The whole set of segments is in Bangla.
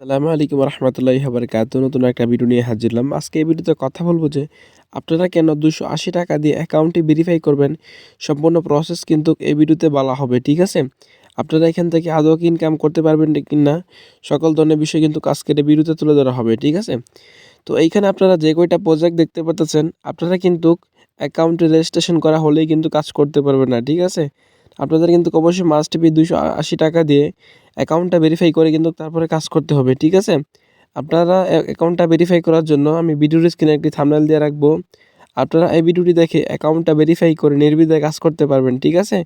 আসসালামু আলাইকুম রহমতুল্লাহি বারাকাতুহু। নতুন একটা ভিডিও নিয়ে হাজির হলাম। আজকে এই ভিডিওতে কথা বলবো যে আপনারা কেন 280 টাকা দিয়ে অ্যাকাউন্টটি ভেরিফাই করবেন, সম্পূর্ণ প্রসেস কিন্তু এই ভিডিওতে বলা হবে, ঠিক আছে? আপনারা এখান থেকে আদৌ কি ইনকাম করতে পারবেন কিনা সকল ধরনের বিষয় কিন্তু আজকের এই ভিডিওতে তুলে ধরা হবে, ঠিক আছে? তো এইখানে আপনারা যে কয়টা প্রজেক্ট দেখতে পাচ্ছেন, আপনারা কিন্তু অ্যাকাউন্টে রেজিস্ট্রেশন করা হলেই কিন্তু কাজ করতে পারবেন না, ঠিক আছে? আপনাদের কিন্তু অবশ্যই মাস্ট বি 280 টাকা দিয়ে অ্যাকাউন্টটা ভেরিফাই করে কিন্তু তারপরে কাজ করতে হবে, ঠিক আছে? আপনারা অ্যাকাউন্টটা ভেরিফাই করার জন্য আমি ভিডিওর স্ক্রিনে একটি থাম্বনেল দিয়ে রাখবো। আপনারা এই ভিডিওটি দেখে অ্যাকাউন্টটা ভেরিফাই করে নির্দ্বিধায় কাজ করতে পারবেন, ঠিক আছে?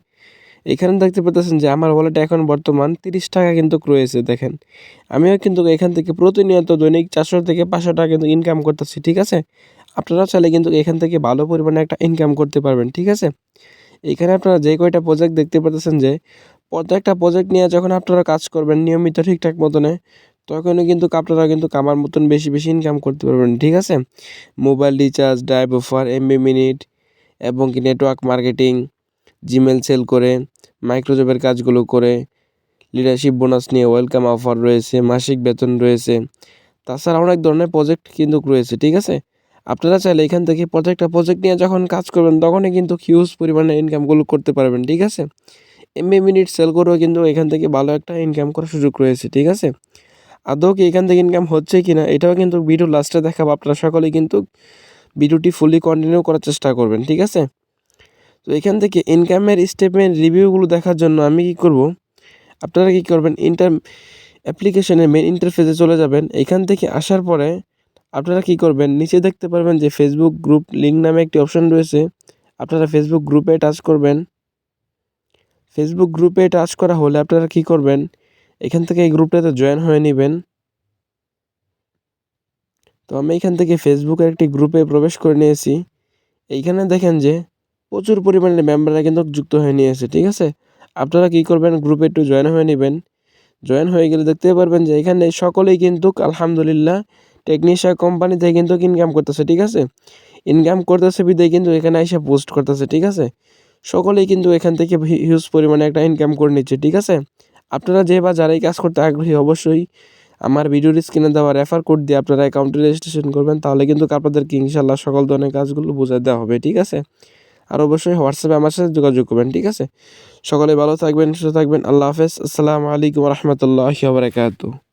এখানে দেখতে পাচ্ছেন যে আমার ওয়ালেটে এখন বর্তমান 30 টাকা কিন্তু রয়েছে, দেখেন। আমিও কিন্তু এখান থেকে প্রতিনিয়ত দৈনিক 400 থেকে 500 টাকা কিন্তু ইনকাম করতেছি, ঠিক আছে? আপনারাও চাইলে কিন্তু এখান থেকে ভালো পরিমাণে একটা ইনকাম করতে পারবেন, ঠিক আছে? এখানে আপনারা যে কয়টা প্রজেক্ট দেখতে পাচ্ছেন যে প্রত্যেকটা প্রজেক্ট নিয়ে যখন আপনারা কাজ করবেন নিয়মিত ঠিকঠাক মতনে, তখনই কিন্তু আপনারা কিন্তু আমার মতন বেশি বেশি ইনকাম করতে পারবেন, ঠিক আছে? Mobile recharge, drive offer, MB minute এবং কি নেটওয়ার্ক মার্কেটিং, জিমেল সেল করে, মাইক্রোজবের কাজগুলো করে, লিডারশিপ বোনাস নিয়ে ওয়েলকাম অফার রয়েছে, মাসিক বেতন রয়েছে। তাছাড়া অনেক ধরনের প্রজেক্ট কিন্তু রয়েছে, ঠিক আছে? আপনারা চাইলে এখান থেকে প্রত্যেকটা প্রজেক্ট নিয়ে যখন কাজ করবেন তখনই কিন্তু হিউজ পরিমাণে ইনকামগুলো করতে পারবেন, ঠিক আছে? এমবি মিনিট সেল করেও কিন্তু এখান থেকে ভালো একটা ইনকাম করার সুযোগ রয়েছে, ঠিক আছে? আদৌ কি এখান থেকে ইনকাম হচ্ছে কিনা এটাও কিন্তু ভিডিও লাস্টে দেখাবো। আপনারা সকলেই কিন্তু ভিডিওটি ফুলি কন্টিনিউ করার চেষ্টা করবেন, ঠিক আছে? তো এখান থেকে ইনকামের স্টেটমেন্ট রিভিউগুলো দেখার জন্য আমি কি করব, আপনারা কি করবেন, অ্যাপ্লিকেশনের মেন ইন্টারফেসে চলে যাবেন। এখান থেকে আসার পরে আপনারা কি করবেন, নিচে দেখতে পারবেন যে ফেসবুক গ্রুপ লিঙ্ক নামে একটি অপশন রয়েছে। আপনারা ফেসবুক গ্রুপে টাচ করবেন। ফেসবুক গ্রুপে টাচ করা হলে আপনারা কি করবেন, এখান থেকে এই গ্রুপটাতে জয়েন হয়ে নেবেন। তো আমি এখান থেকে ফেসবুকের একটি গ্রুপে প্রবেশ করে নিয়েছি। এইখানে দেখেন যে প্রচুর পরিমাণে মেম্বাররা কিন্তু যুক্ত হয়ে নিয়েছে, ঠিক আছে? আপনারা কি করবেন, গ্রুপে একটু জয়েন হয়ে নেবেন। জয়েন হয়ে গেলে দেখতে পারবেন যে এখানে সকলেই কিন্তু আলহামদুলিল্লাহ টেকনিশিয়া কোম্পানি থেকে কিন্তু ইনকাম করতেছে, ঠিক আছে? ইনকাম করতেছে বিধায় কিন্তু এখানে এসে পোস্ট করতেছে, ঠিক আছে? সকলেই কিন্তু এখান থেকে হিউজ পরিমাণে একটা ইনকাম করে নিচ্ছে, ঠিক আছে? আপনারা যে বা যারাই কাজ করতে আগ্রহী অবশ্যই আমার ভিডিওর স্ক্রিনে দেওয়া রেফার কোড দিয়ে আপনারা অ্যাকাউন্টে রেজিস্ট্রেশন করবেন, তাহলে কিন্তু আপনাদেরকে ইনশাল্লাহ সকল ধরনের কাজগুলো বুঝিয়ে দেওয়া হবে, ঠিক আছে? আর অবশ্যই হোয়াটসঅ্যাপে আমার সাথে যোগাযোগ করবেন, ঠিক আছে? সকলে ভালো থাকবেন, সুস্থ থাকবেন। আল্লাহ হাফেজ। আসসালামু আলাইকুম রহমতুল্লাহি ওয়া বারাকাতুহু।